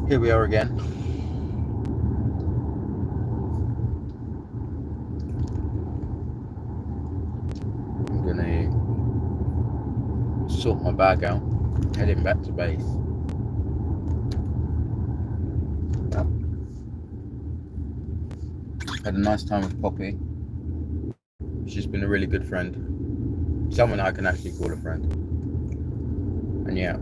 Here we are again. I'm gonna sort my bag out, heading back to base. Had a nice time with Poppy. She's been a really good friend. Someone I can actually call a friend. And yeah.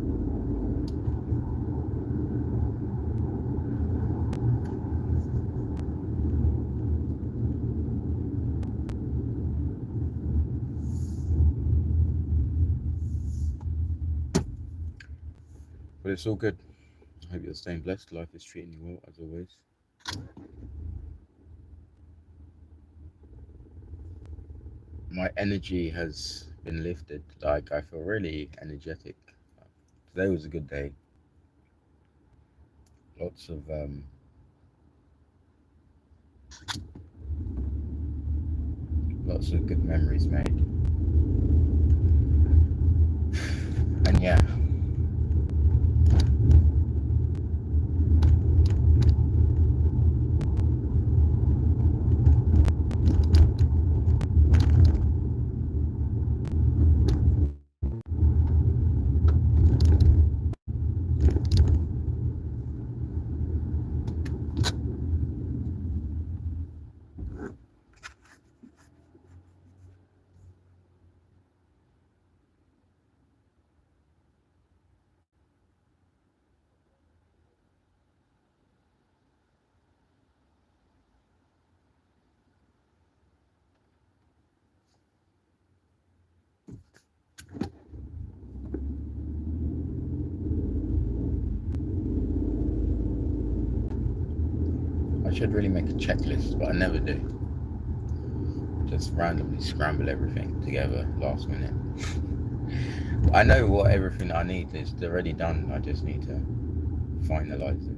But it's all good. I hope you're staying blessed. Life is treating you well, as always. My energy has been lifted. Like, I feel really energetic. Today was a good day. Lots of good memories made. And yeah. I should really make a checklist, but I never do. Just randomly scramble everything together last minute. I know what everything I need is already done. I just need to finalize it.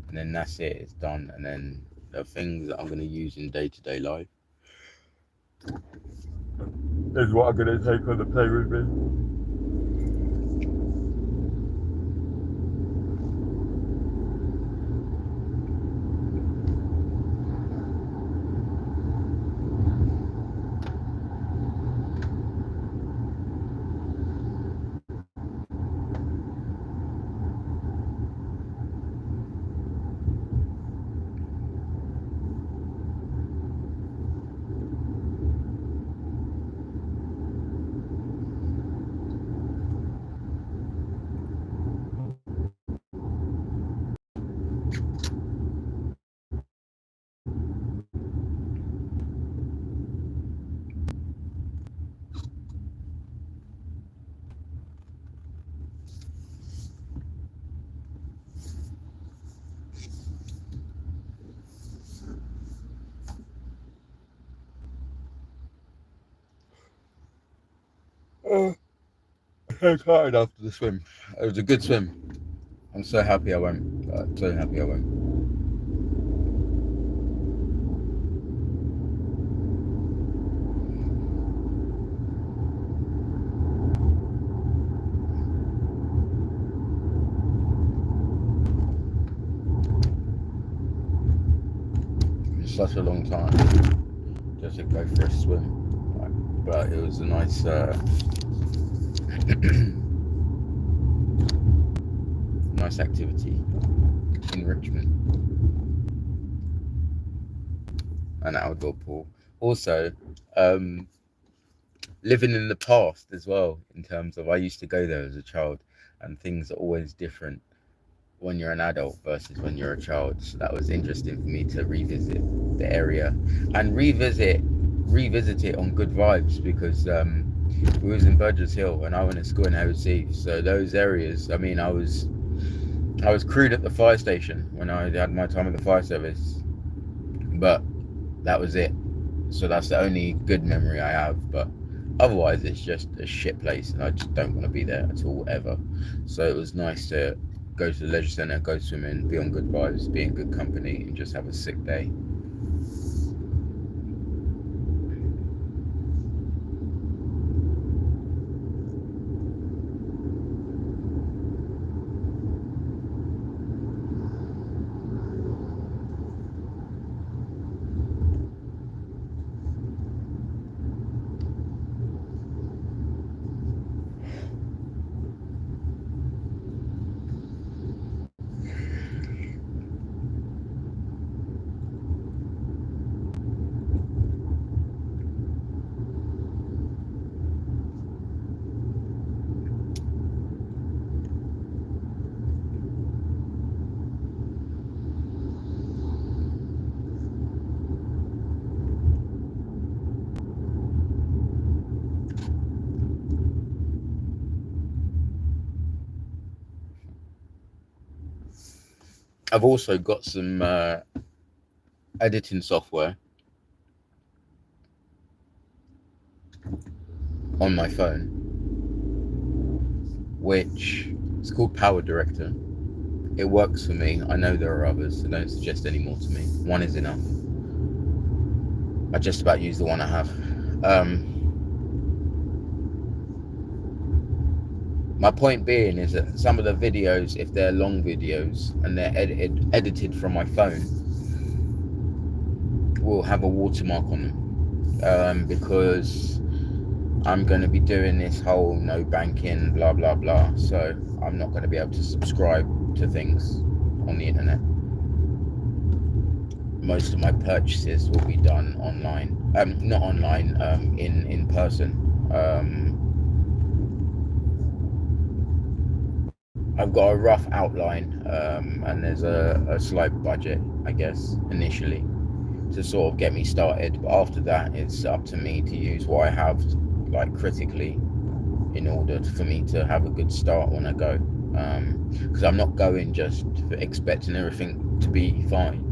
And then that's it, it's done. And then the things that I'm going to use in day to day life is what I'm going to take on the plane with me. So tired after the swim. It was a good swim. I'm so happy I went. So happy I went. It's such a long time just to go for a swim. But it was a nice, nice activity, enrichment, and outdoor pool. Also, um, living in the past as well. In terms of, I used to go there as a child, and things are always different when you're an adult versus when you're a child. So that was interesting for me to revisit the area and revisit it on good vibes because we was in Burgess Hill and I went to school in OC. So those areas, I mean, I was crewed at the fire station when I had my time at the fire service, but that was it. So that's the only good memory I have. But otherwise, it's just a shit place, and I just don't want to be there at all ever. So it was nice to go to the leisure centre, go swimming, be on good vibes, be in good company, and just have a sick day. I've also got some editing software on my phone, which is called Power Director. It works for me. I know there are others, so don't suggest any more to me. One is enough. I just about use the one I have. My point being is that some of the videos, if they're long videos and they're edited from my phone, will have a watermark on them, because I'm going to be doing this whole no banking, blah blah blah. So I'm not going to be able to subscribe to things on the internet. Most of my purchases will be done online, not online, in person. I've got a rough outline, and there's a slight budget, I guess, initially, to sort of get me started. But after that, it's up to me to use what I have, like, critically, in order for me to have a good start when I go. Because I'm not going just expecting everything to be fine.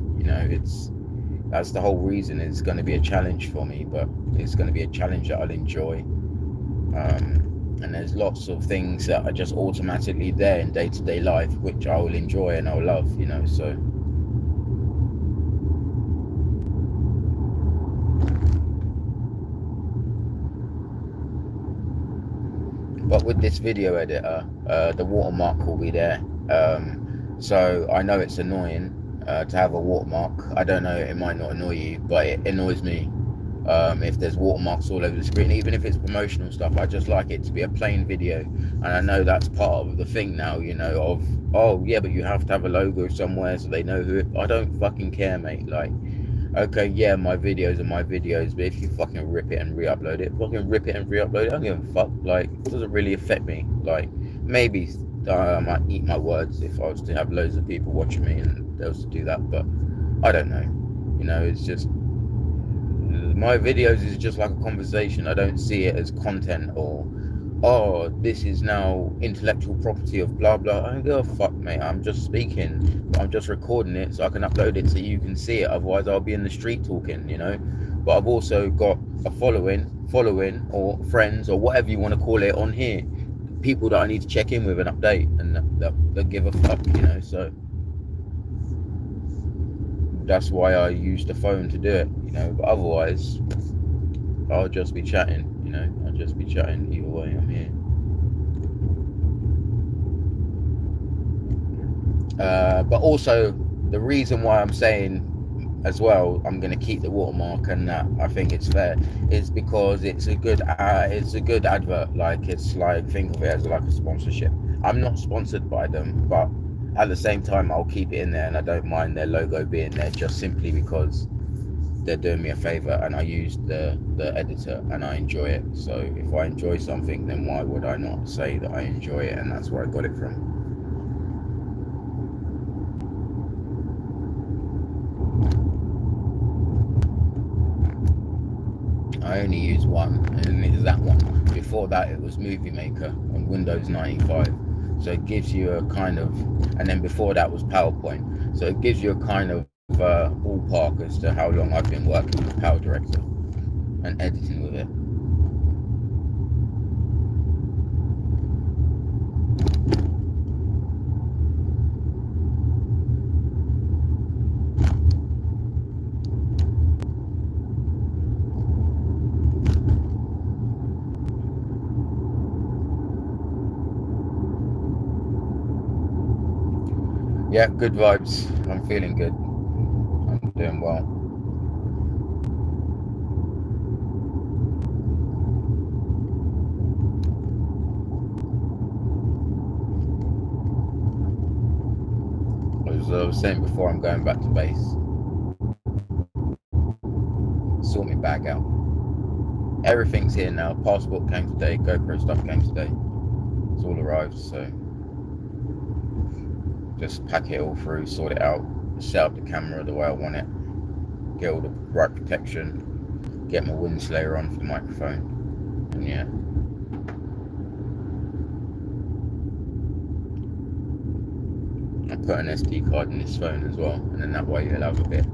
That's the whole reason. It's going to be a challenge for me, but it's going to be a challenge that I'll enjoy. And there's lots of things that are just automatically there in day-to-day life, which I will enjoy and I'll love, so. But with this video editor, the watermark will be there. So I know it's annoying to have a watermark. I don't know, it might not annoy you, but it annoys me. If there's watermarks all over the screen, even if it's promotional stuff, I just like it to be a plain video. And I know that's part of the thing now, of, oh yeah, but you have to have a logo somewhere so they know who it. I don't fucking care, mate. Like, okay, yeah, my videos are my videos, but if you fucking rip it and re-upload it, fucking rip it and re-upload it. I don't give a fuck. Like, it doesn't really affect me. Like, maybe I might eat my words if I was to have loads of people watching me and they was to do that, but I don't know. It's just, my videos is just like a conversation. I don't see it as content or, oh, this is now intellectual property of blah blah. I don't give a fuck, mate. I'm just speaking. I'm just recording it so I can upload it so you can see it. Otherwise I'll be in the street talking, But I've also got a following or friends or whatever you want to call it on here. People that I need to check in with and update, and that give a fuck, so that's why I use the phone to do it, but otherwise I'll just be chatting, I'll just be chatting either way. I'm here. But also the reason why I'm saying as well I'm going to keep the watermark and that I think it's fair is because it's a good advert. Like, it's like, think of it as like a sponsorship. I'm not sponsored by them, but at the same time I'll keep it in there, and I don't mind their logo being there just simply because they're doing me a favor and I use the editor and I enjoy it. So if I enjoy something, then why would I not say that I enjoy it? And that's where I got it from. I only use one, and it's that one. Before that it was Movie Maker on Windows 95. So it gives you a kind of, and then before that was PowerPoint. So it gives you a kind of ballpark as to how long I've been working with Power Director and editing with it. Yeah, good vibes. I'm feeling good. I'm doing well. As I was saying before, I'm going back to base. Sort my bag out. Everything's here now. Passport came today. GoPro stuff came today. It's all arrived, so just pack it all through, sort it out, set up the camera the way I want it, get all the right protection, get my Winslayer on for the microphone, and yeah. put an SD card in this phone as well, and then that way you'll have a bit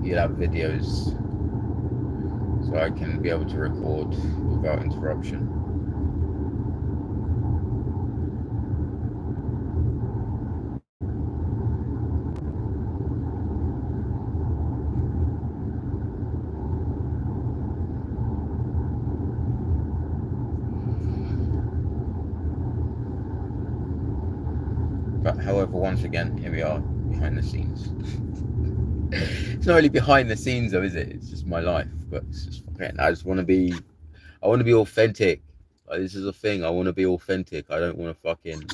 you'll have videos, so I can be able to record without interruption. But however, once again, here we are behind the scenes. It's not really behind the scenes though, is it? It's just my life. But it's just fucking, I want to be authentic. Like, this is a thing. I want to be authentic. I don't want to fucking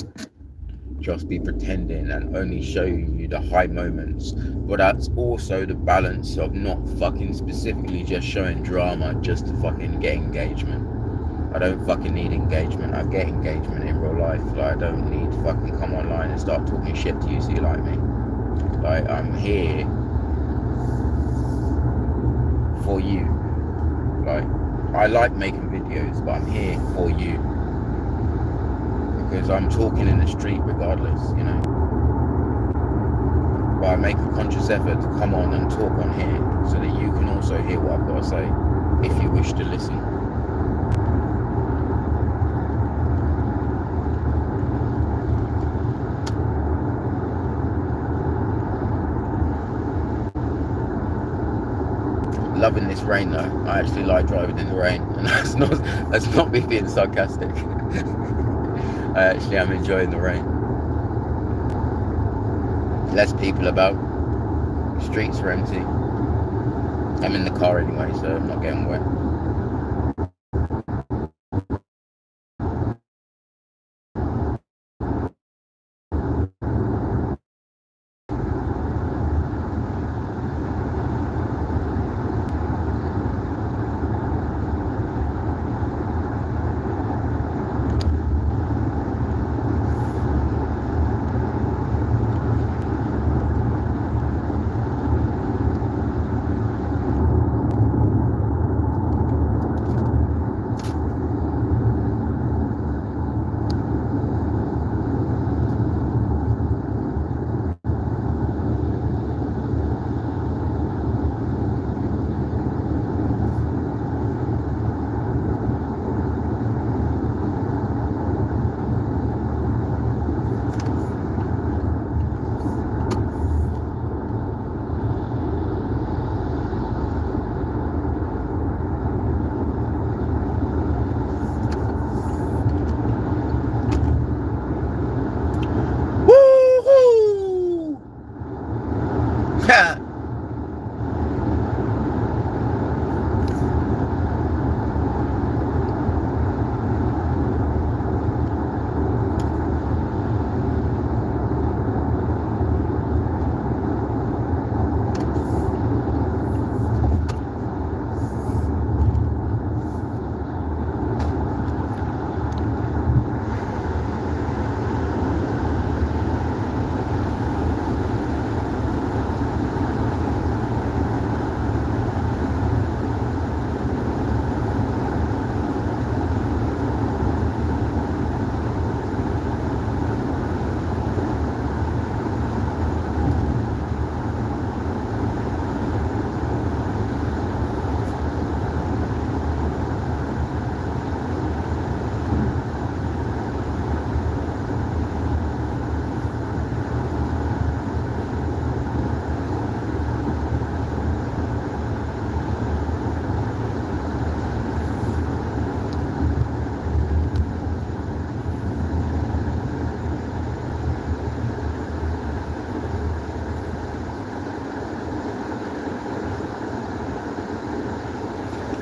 just be pretending and only show you the high moments. But that's also the balance of not fucking specifically just showing drama just to fucking get engagement. I don't fucking need engagement. I get engagement in real life. Like, I don't need to fucking come online and start talking shit to you so you like me. Like, I'm here for you. Like, I like making videos, but I'm here for you. Because I'm talking in the street regardless, you know. But I make a conscious effort to come on and talk on here so that you can also hear what I've got to say if you wish to listen. Loving this rain though. I actually like driving in the rain, and that's not me being sarcastic. I actually am enjoying the rain. Less people about. Streets are empty. I'm in the car anyway, so I'm not getting wet.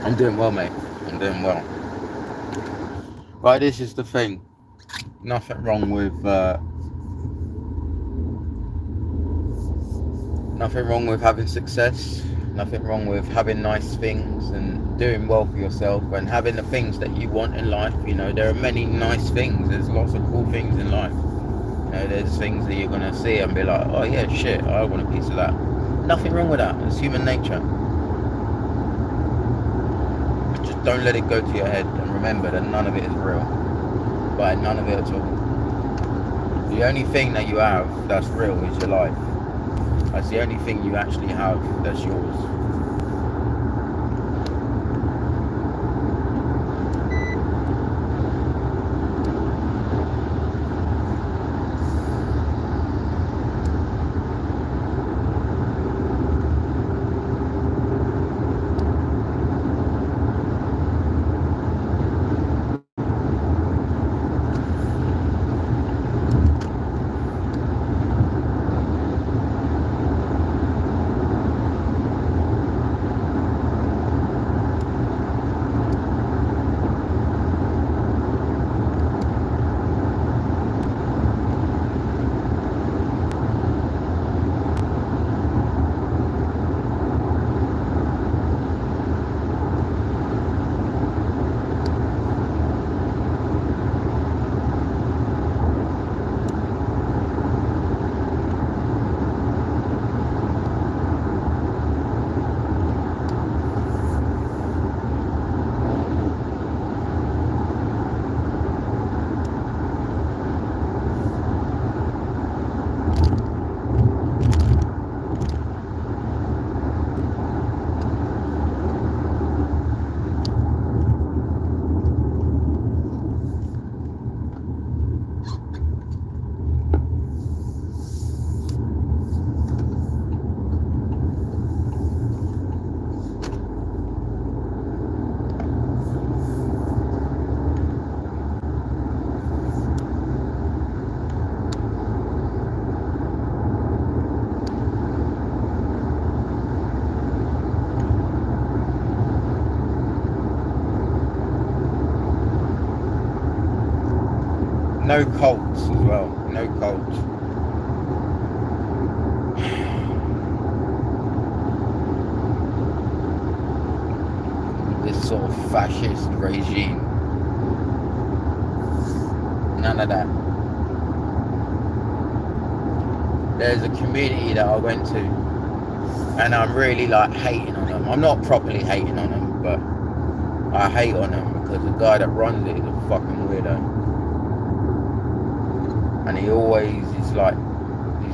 I'm doing well, mate. I'm doing well. Right, this is the thing. Nothing wrong with having success. Nothing wrong with having nice things and doing well for yourself and having the things that you want in life. You know, there are many nice things. There's lots of cool things in life. You know, there's things that you're gonna see and be like, oh yeah, shit, I want a piece of that. Nothing wrong with that. It's human nature. Just don't let it go to your head and remember that none of it is real. But none of it at all. The only thing that you have that's real is your life. That's the only thing you actually have that's yours. No cults as well. No cults. This sort of fascist regime. None of that. There's a community that I went to, and I'm really like hating on them. I'm not properly hating on them, but I hate on them because the guy that runs it is a fucking weirdo. And he's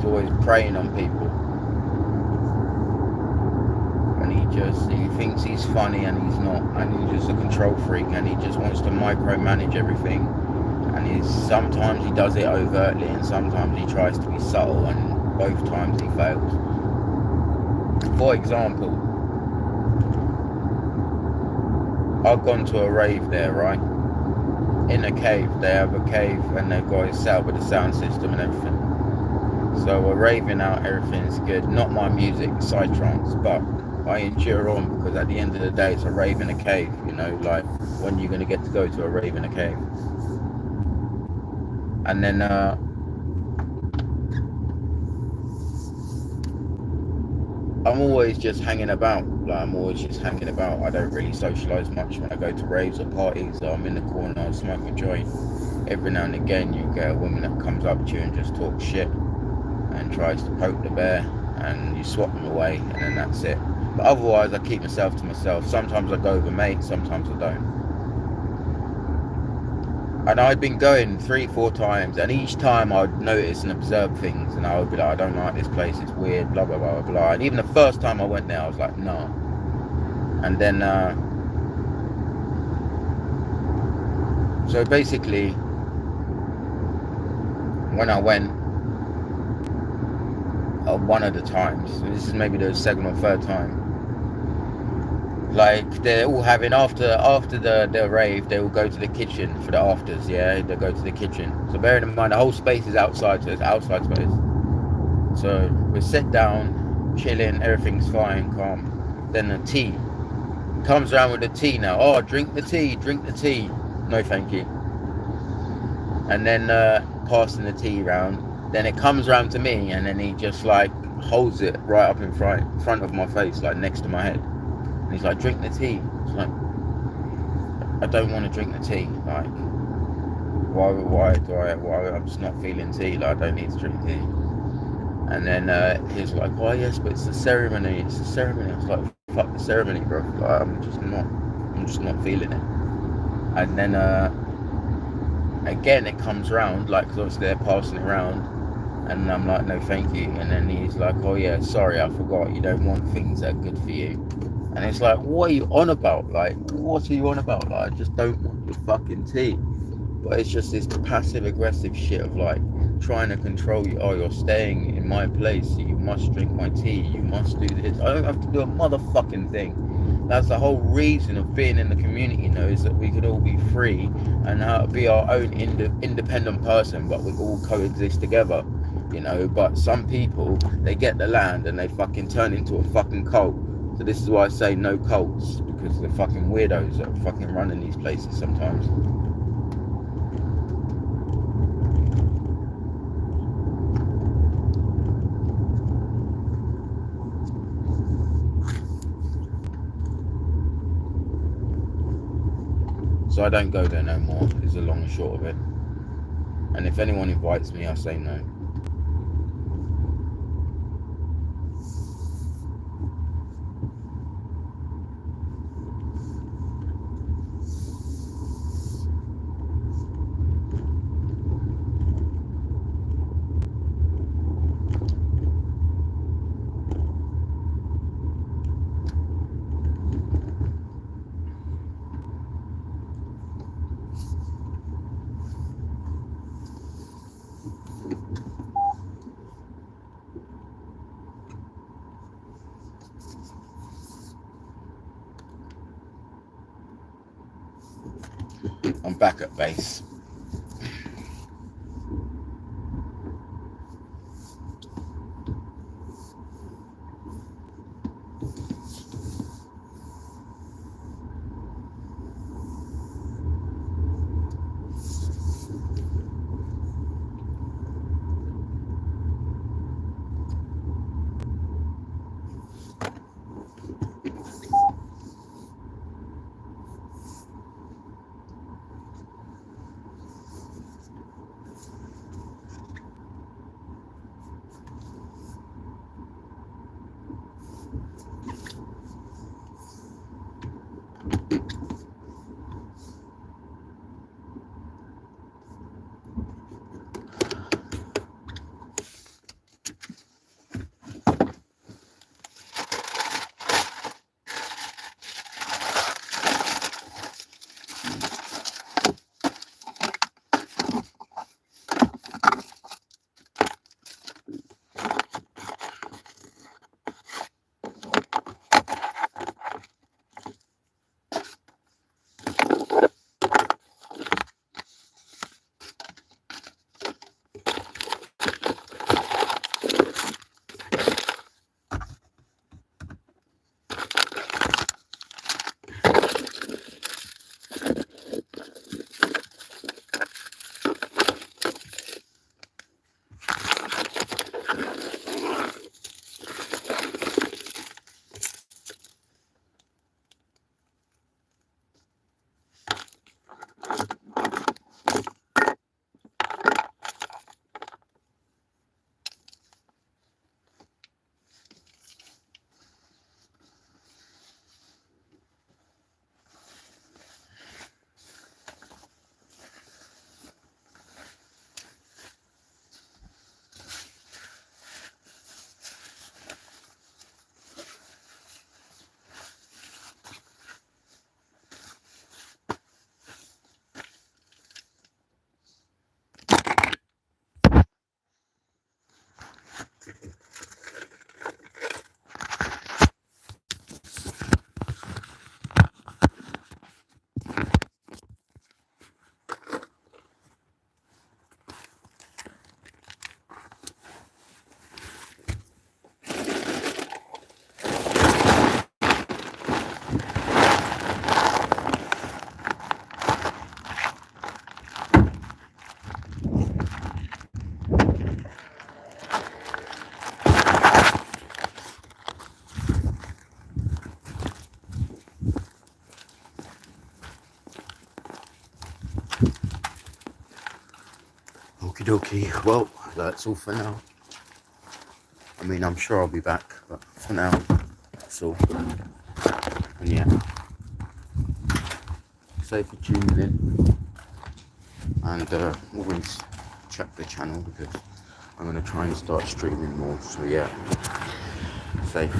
always preying on people. And he thinks he's funny and he's not. And he's just a control freak and he just wants to micromanage everything. And sometimes he does it overtly and sometimes he tries to be subtle, and both times he fails. For example, I've gone to a rave there, right? In a cave. They have a cave and they've got it set up with a sound system and everything. So we're raving out, everything's good. Not my music, psytrance, but I endure on because at the end of the day it's a rave in a cave, you know, like when are you going to get to go to a rave in a cave? And then I'm always just hanging about. Like I'm always just hanging about. I don't really socialise much when I go to raves or parties. So I'm in the corner, I smoke a joint. Every now and again you get a woman that comes up to you and just talks shit and tries to poke the bear, and you swat them away, and then that's it. But otherwise I keep myself to myself. Sometimes I go with a mate, sometimes I don't. And I'd been going 3-4 times, and each time I'd notice and observe things, and I would be like, I don't like this place, it's weird, blah blah blah blah. And even the first time I went there I was like, no. And then so basically when I went one of the times, this is maybe the second or third time, like they're all having after the rave, they will go to the kitchen for the afters. Yeah, they go to the kitchen. So bearing in mind the whole space is outside, so it's outside space. So we sit down, chilling, everything's fine, calm. Then the tea comes around with the tea now. Oh, drink the tea. No, thank you. And then passing the tea round. Then it comes round to me, and then he just like holds it right up in front of my face, like next to my head. And he's like, drink the tea. It's like, I don't want to drink the tea. Like, why I'm just not feeling tea. Like, I don't need to drink tea. And then he's like, oh yes, but it's a ceremony. It's a ceremony. I was like, fuck the ceremony, bro. Like, I'm just not feeling it. And then again, it comes round, like, 'cause obviously they're passing it around, and I'm like, no, thank you. And then he's like, oh yeah, sorry, I forgot. You don't want things that are good for you. And it's like, what are you on about? Like, what are you on about? Like, I just don't want your fucking tea. But it's just this passive aggressive shit of like trying to control you. Oh, you're staying in my place, so you must drink my tea. You must do this. I don't have to do a motherfucking thing. That's the whole reason of being in the community, you know, is that we could all be free and be our own independent person, but we all coexist together, you know. But some people, they get the land and they fucking turn into a fucking cult. So this is why I say no cults, because the fucking weirdos that are fucking running these places sometimes. So I don't go there no more, is the long and short of it. And if anyone invites me, I say no. I'm back at base. Okie dokie. Well, that's all for now. I mean, I'm sure I'll be back, but for now, that's all. And yeah, sorry for tuning in. and always check the channel because I'm going to try and start streaming more. So yeah, safe.